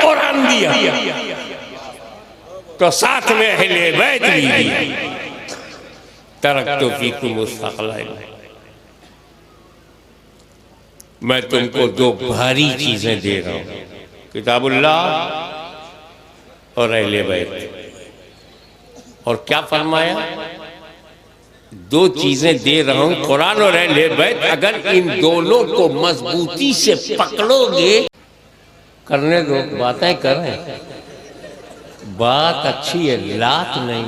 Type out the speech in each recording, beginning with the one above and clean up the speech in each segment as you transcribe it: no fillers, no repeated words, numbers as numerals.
कुरान दिया तो साथ में अहले बैत भी दिया। तरक्तु फीकुम मुस्तक़लाइन, मैं तुमको दो भारी चीजें दे रहा हूं, किताबुल्लाह और अहले बैत। और क्या फरमाया? दो चीजें दे रहा हूं, कुरान और अहले बैत। अगर इन दोनों को मजबूती से पकड़ोगे, करने दो, बातें करें, बात अच्छी है, लात नहीं।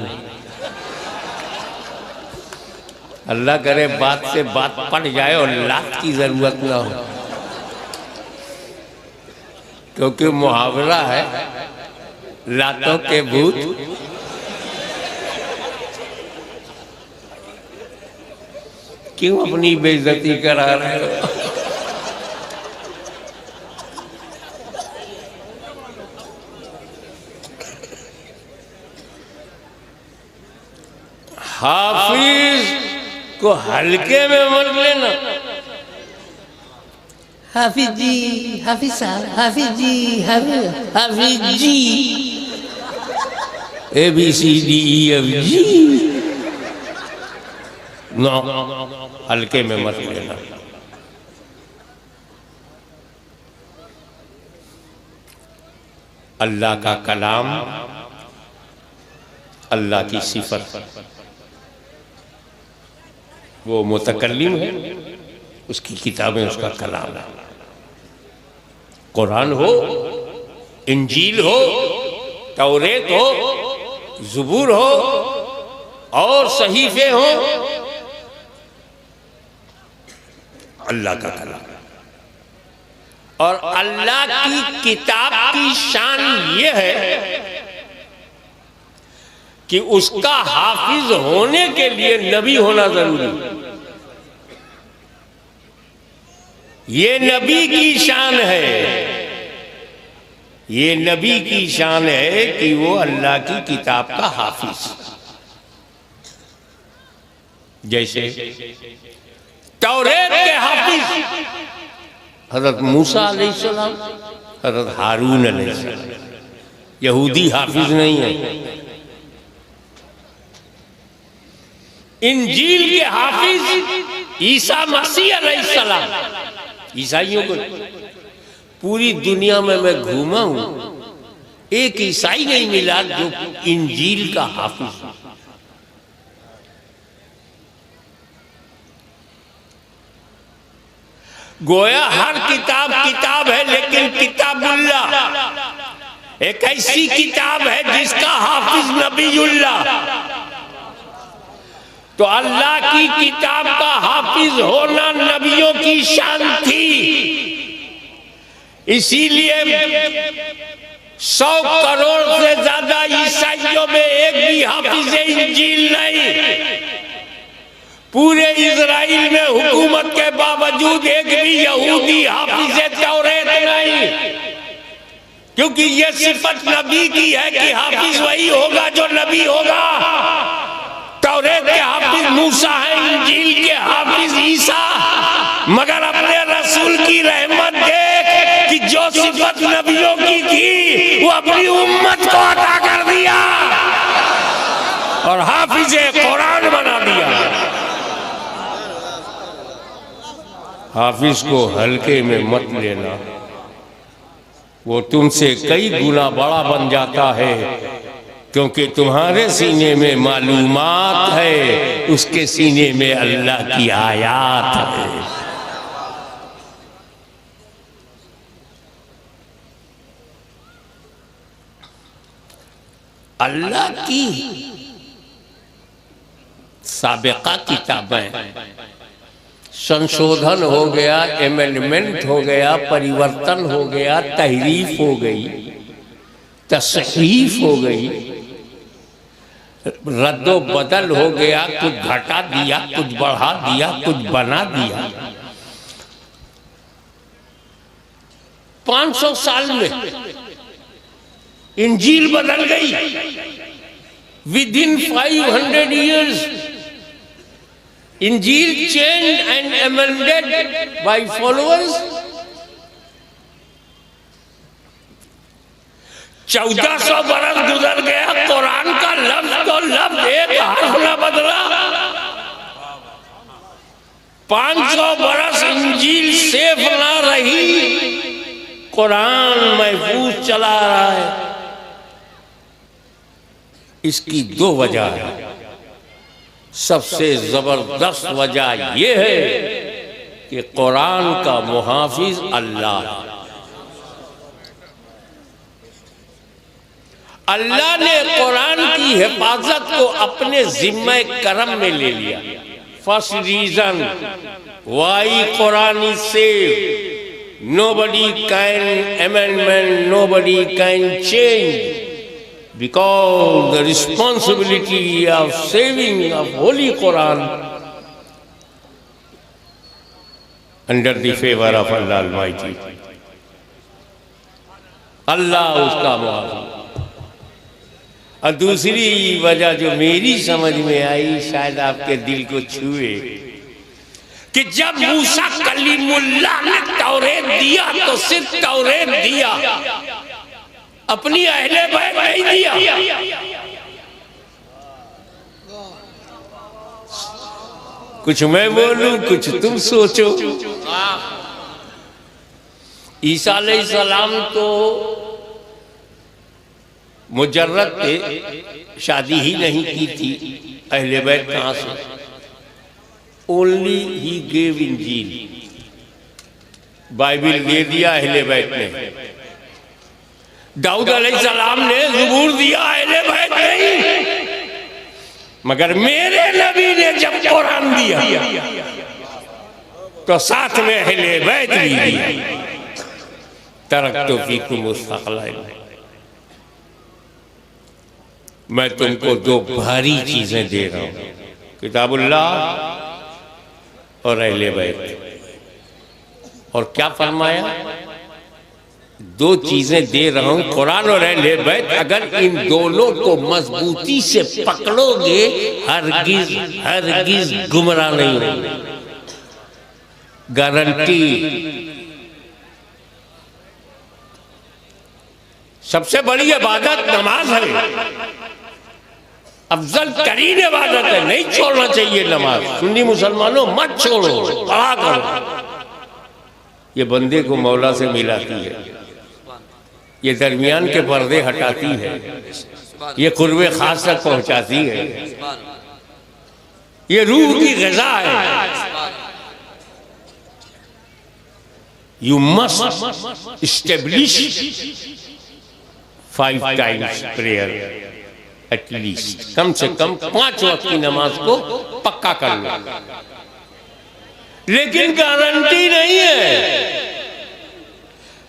अल्लाह करे बात से बात पड़ जाए और लात की जरूरत ना हो, क्योंकि मुहावरा है लातों के भूत क्यों अपनी बेइज्जती करा रहे हो? हाफिज को हल्के में मत लेना। हाफिज जी, हाफिज साहब, हाफिज जी, हाफिज जी, ABCDEFG, नो, हल्के में मत लेना। अल्लाह का कलाम, अल्लाह की सिफत, वो मुतकल्लिम है, उसकी किताबें उसका कलाम है। कुरान हो, इंजील हो, तौरेत हो, ज़बूर हो और सहीफे हो, अल्लाह का कलाम। और अल्लाह की किताब की शान ये है कि उसका हाफिज होने के लिए नबी होना जरूरी है। ये नबी की शान है, ये नबी की शान है कि वो अल्लाह की किताब का हाफिज। जैसे तौरेत के हाफिज हजरत मूसा अलैहिस्सलाम, हजरत हारून अलैहिस्सलाम। यहूदी हाफिज नहीं है। इंजील के हाफिज ईसा मसीह अलैहिस्सलाम। ईसाइयों को पूरी दुनिया में मैं घूमा हूं, एक ईसाई नहीं मिला जो इंजील का हाफिज। गोया हर किताब किताब है, लेकिन किताबुल्लाह एक ऐसी किताब है जिसका हाफिज नबीउल्लाह। तो अल्लाह की किताब का हाफिज होना नबियों की शान थी। इसीलिए 100 करोड़ से ज्यादा ईसाइयों में एक भी हाफिज इंजील नहीं। पूरे इजराइल में हुकूमत के बावजूद एक भी यहूदी हाफिज तौरेत नहीं, क्योंकि यह सिफत नबी की है कि हाफिज वही होगा जो नबी होगा। तौरेत के हाफिज मूसा है, इंजील के हाफिज ईसा। मगर अपने रसूल की रहमत देख कि जो सिफत नबियों की थी वो अपनी उम्मत को अता कर दिया और हाफिज कुरान बना दिया। हाफिज को हल्के में मत लेना, वो तुमसे कई गुना बड़ा बन जाता है, क्योंकि तुम्हारे सीने में मालूमात है, उसके सीने में अल्लाह की आयात है। अल्लाह की साबिका किताबें, संशोधन हो गया, एमेंडमेंट हो गया, परिवर्तन हो गया, तहरीफ हो गई, तसहीफ हो गई, रद्दो बदल हो गया, कुछ घटा दिया, कुछ बढ़ा दिया, कुछ बना दिया। 500 साल में इंजील बदल गई। विद इन 500 years इंजील changed and amended by followers। 1400 बरस गुजर गया, कुरान का लफ्ज तो लफ्ज एक हर्फ न बदला। 500 बरस इंजील सेफ ना रही, कुरान महफूज चला रहा है। इसकी 2 वजह है। सबसे जबरदस्त वजह यह है कि कुरान का मुहाफिज अल्लाह। अल्लाह ने कुरान की हिफाजत को अपने जिम्मे करम में ले लिया। First reason why Quran is safe, nobody can amendment, nobody can change, because the responsibility of saving of Holy Quran under the favor of Allah Almighty, अल्लाह उसका मुआफ़ी। और दूसरी वजह जो मेरी समझ में आई, शायद आपके दिल को छुए, कि जब मूसा कलीमुल्लाह ने तौरेत दिया तो सिर्फ तौरेत दिया, अपनी अहले बैत नहीं दिया। कुछ मैं बोलूं, कुछ तुम सोचो। ईसा अलैहिस्सलाम तो मुजर्रद थे, शादी ही नहीं की थी, अहले बैत कहां से? ओनली ही गेव इंजील, बाइबिल दे दिया अहले बैत ने। दाऊद अलैहिस्सलाम ने ज़बूर दिया, अहले बैत नहीं। मगर मेरे नबी ने जब कुरान दिया तो साथ में अहले बैत भी दिया। तरक्तु फीकुम मुस्तक़लाइन, मैं तुमको 2 भारी चीजें दे रहा हूं, किताबुल्लाह और अहले बैत। और क्या फरमाया? 2 चीजें दे रहा हूं, कुरान और अहले बैत। अगर इन दोनों को मजबूती से पकड़ोगे, हरगिज हरगिज गुमराह नहीं होगे, गारंटी। सबसे बड़ी इबादत नमाज है, अफजल तरीन इबादत है, नहीं छोड़ना चाहिए नमाज। सुन्नी मुसलमानों मत छोड़ो, पढ़ा करो। ये बंदे को मौला से मिलाती है, ये दरमियान के पर्दे हटाती है, ये कुर्बे खास तक पहुंचाती है, ये रूह की ग़िज़ा है। You must establish 5 times prayer at least, कम से कम 5 वक्त की नमाज को पक्का कर लो। लेकिन गारंटी नहीं है।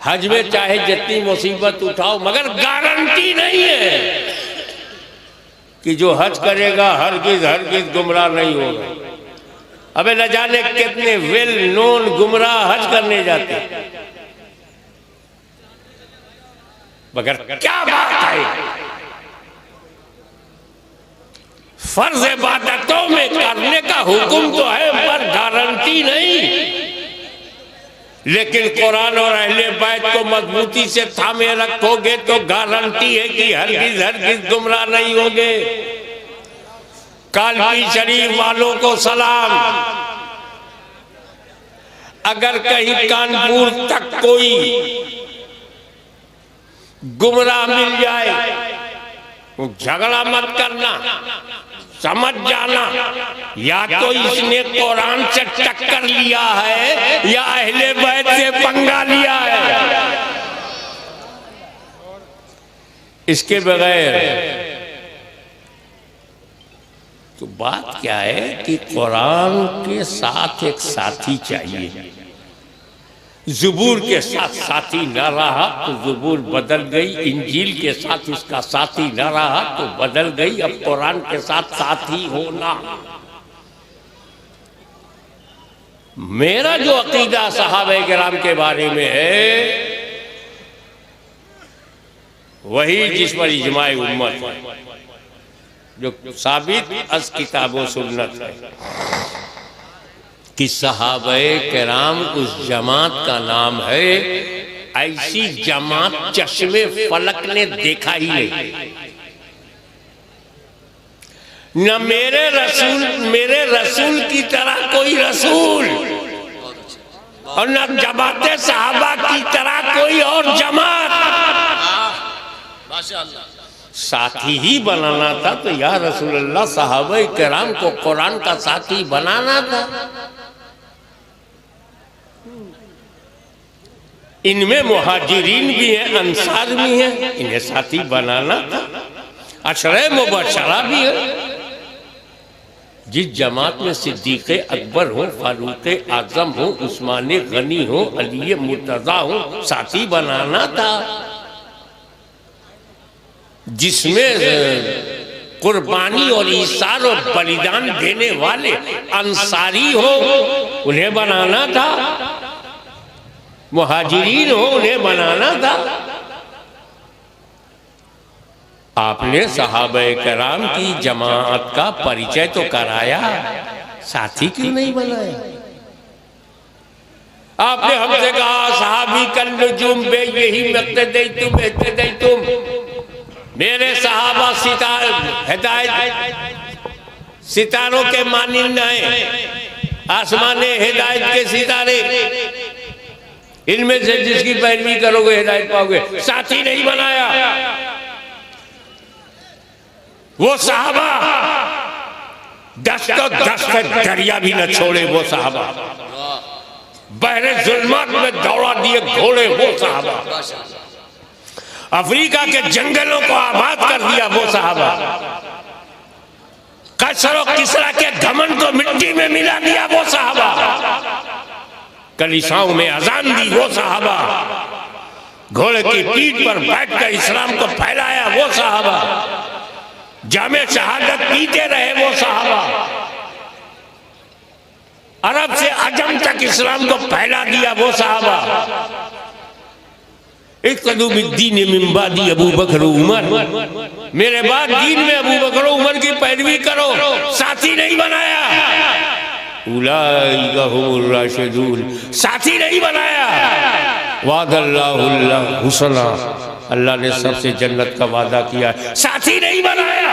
हज में चाहे जितनी मुसीबत उठाओ, मगर गारंटी नहीं है कि जो हज करेगा हरगिज हरगिज गुमराह नहीं होगा। अबे न जाने कितने वेल नोन गुमराह हज करने जाते, मगर क्या बात है, फर्ज इबादतों में करने का हुक्म तो है, पर गारंटी नहीं। लेकिन कुरान और अहले बैत को मजबूती से थामे रखोगे तो गारंटी है कि हरगिज हरगिज गुमराह नहीं होगे। कालकी शरीफ वालों को सलाम। अगर कहीं कानपुर तक कोई गुमराह मिल जाए तो झगड़ा मत करना, समझ जाना, या तो इसने कुरान से टक्कर लिया है या अहले बैत से पंगा लिया है। इसके बगैर तो बात क्या है कि कुरान के साथ एक साथी चाहिए। ज़बूर के साथ साथी न रहा तो ज़बूर बदल गई, इंजील के साथ इसका साथी न रहा तो बदल गई। अब कुरान के साथ साथी होना। मेरा जो अकीदा सहाबे किराम के बारे में है वही जिस पर इजमाए उम्मत है, जो साबित अस किताबों सुन्नत है कि सहाबे किराम उस जमात का नाम है ऐसी जमात चश्मे फलक ने देखा ही नहीं। न मेरे रसूल की तरह कोई रसूल, और न जमाते सहाबा की तरह कोई और जमात। साथी ही बनाना था तो या रसूलुल्लाह सहाबाए किराम को कुरान का साथी बनाना था। इनमें मुहाजिरीन भी हैं, अंसार भी हैं, इन्हें साथी बनाना था। अशरे मुबशरा भी है। जिस जमात में सिद्दीक़ अकबर हो, फारूक आजम हो, उस्मान गनी हो, अली मुर्तज़ा हो, साथी बनाना था। जिसमें कुर्बानी और ईसार और बलिदान देने वाले अंसारी हो, उन्हें बनाना था। मुहाजिरीन हो, उन्हें बनाना था। आपने सहाबाए किराम की जमात का परिचय तो कराया, साथी क्यों नहीं बनाया? आपने हमसे कहा सहाबी कल नुजूम बे यही तुम, मेरे सहाबा सितारों के मानिंद हैं, आसमाने हिदायत के सितारे, इनमें से जिसकी पैरवी करोगे हिदायत पाओगे। साथी नहीं बनाया। वो सहाबा दस्त दरिया भी न छोड़े, वो सहाबा बहरे जुल्मात में दौड़ा दिए घोड़े, वो सहाबा अफ्रीका के जंगलों को आबाद कर दिया, वो सहाबा कैसर और किसरा के घमंड को मिट्टी में मिला दिया, वो सहाबा कलीसाओं में अजान दी, वो सहाबा घोड़े की पीठ पर बैठकर इस्लाम को फैलाया, वो सहाबा जामे शहादत पीते रहे, वो सहाबा अरब से अजम तक इस्लाम को फैला दिया, वो सहाबा इक़्तदूबिद्दीन मिन बादी अबू बकर उमर, मेरे बाद दीन में अबू बकर उमर की पैरवी करो। साथी नहीं बनाया। उलाइका हुमुर राशिदून, साथी नहीं बनाया। वादल्लाहुल हुस्ना, अल्लाह ने सबसे जन्नत का वादा किया, साथी नहीं बनाया।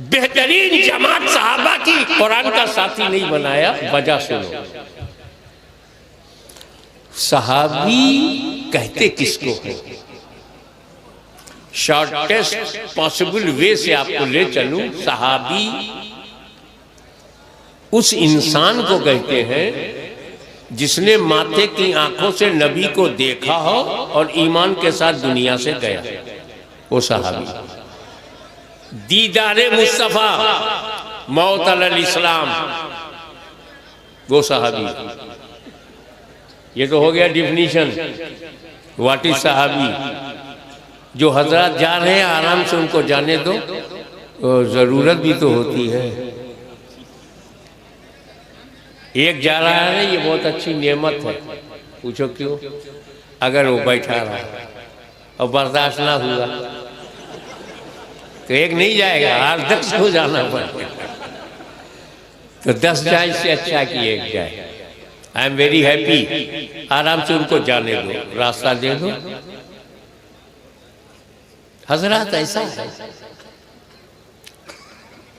बेहतरीन जमात सहाबा की कुरान का साथी नहीं बनाया। वजह सुनो, सहाबी कहते किसको है? शॉर्टेस्ट पॉसिबल वे से आपको ले चलूं, सहाबी उस इंसान को कहते हैं जिसने माथे की आंखों से नबी को देखा हो और ईमान के साथ दुनिया से गया, वो सहाबी। दीदारे मुस्तफा मौत अलल इस्लाम, वो सहाबी। ये तो हो गया डिफिनीशन व्हाट इज सहाबी। जो हजरत जा रहे हैं आराम से उनको जाने दो, और जरूरत भी तो होती है। एक जा रहा है, ये बहुत अच्छी नेमत है। पूछो क्यों? अगर वो बैठा रहा और बर्दाश्त ना हुआ तो एक नहीं जाएगा, 8-10 को जाना पड़ेगा। तो 10 जाए, इससे अच्छा कि एक जाए। आई एम वेरी हैप्पी, आराम से उनको जाने दो, रास्ता दे दो। हजरत ऐसा है।